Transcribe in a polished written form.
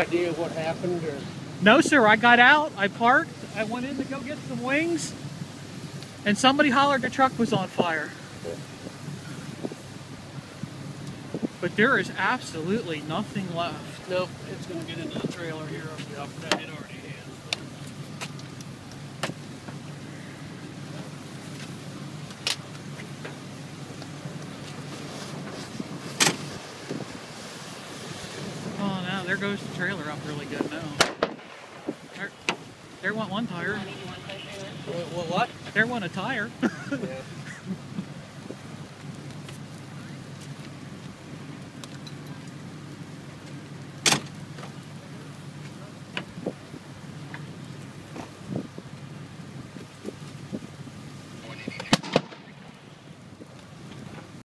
Idea what happened, or No, sir. I got out. I parked. I went in to go get some wings, and somebody hollered the truck was on fire. But there is absolutely nothing left. no, it's going to get into the trailer here. Yep, that it already has. Oh, now there goes the trailer up really good now. There went one tire. What? There went a tire. Yeah.